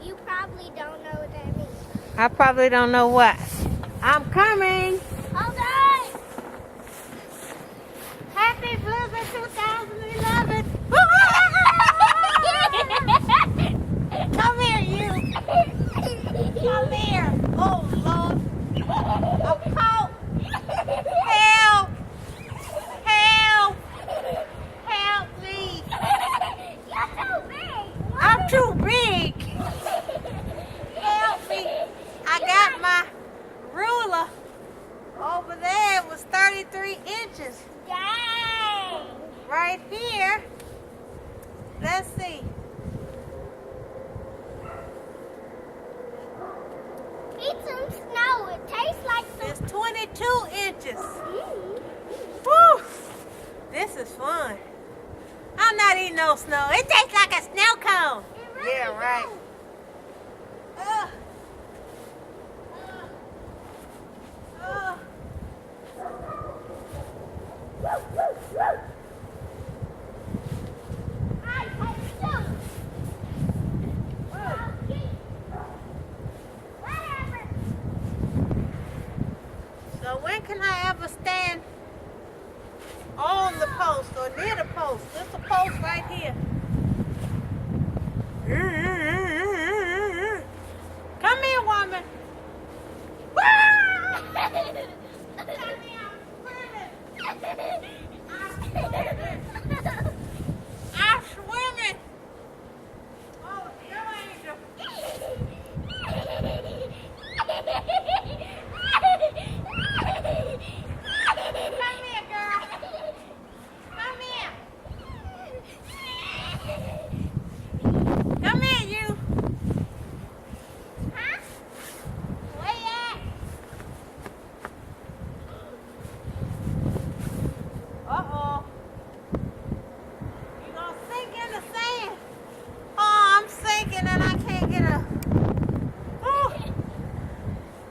You probably don't know what that means. I probably don't know what. I'm coming. Hold on. Happy Blizzard 2011. Come here, you. Come here. Oh, Lord. I'm caught. Help. Help. Help me. You're too big. I'm too big. Help me. I got my ruler over there. It was 33 inches. Dang. Right here. Let's see. Eat some snow. It tastes like some... It's 22 inches. Woo! This is fun. I'm not eating no snow. It tastes like a snow cone. Really Yeah, right. does. I taste too. Whatever. So when can I ever stand on the post or near the post? There's a post right here. Come here, woman. I'm swimming. Oh, you angel. Come here, girl. Come here. Come here, you. Huh? Where you at? Uh-oh. You gonna sink in the sand. Oh, I'm sinking and I can't get up. Whew.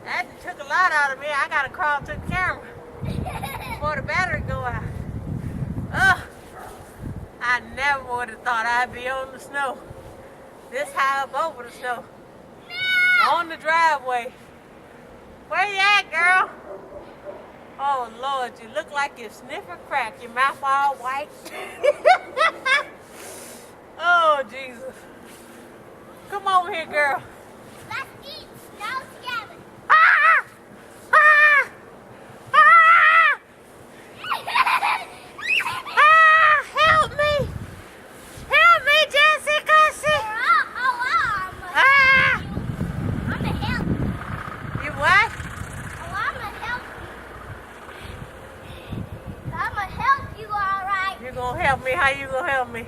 That took a lot out of me. I gotta crawl to the camera before the battery go out. Ugh. I never would have thought I'd be on the snow. This high up over the snow. On the driveway. Where you at, girl? Oh, Lord, you look like you're sniffing crack. Your mouth all white. Oh, Jesus. Come over here, girl. Let's eat snow together. Ah! Ah! Ah! Ah! Help me! Help me, Jessica! Ah! I'm gonna help. You what? Oh, I'm gonna help you. I'm gonna help you, all right. You gonna help me? How you gonna help me?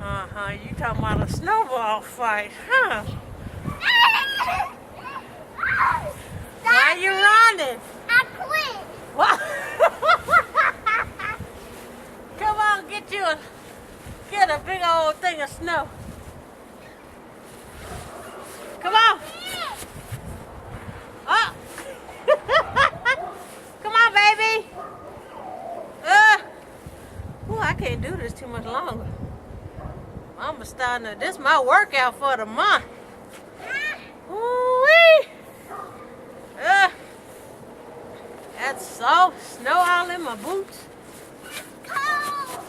Uh-huh, you talking about a snowball fight, huh? Why you running? I quit. What? Come on, get a big old thing of snow. Come on. Oh. Come on, baby. Ooh, I can't do this too much longer. I'm starting to, this is my workout for the month. Ooh-wee. That's soft snow all in my boots. Cold.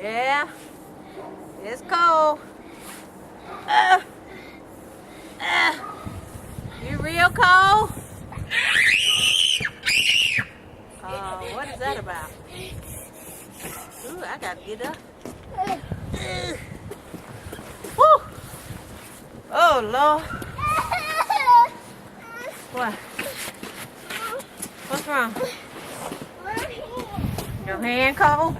Yeah, it's cold. You real cold? What is that about? Ooh, I gotta get up. Woo! Oh, Lord. What? What's wrong? Your hand cold?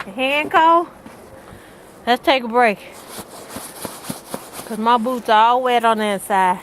Your hand cold? Let's take a break. Because my boots are all wet on the inside.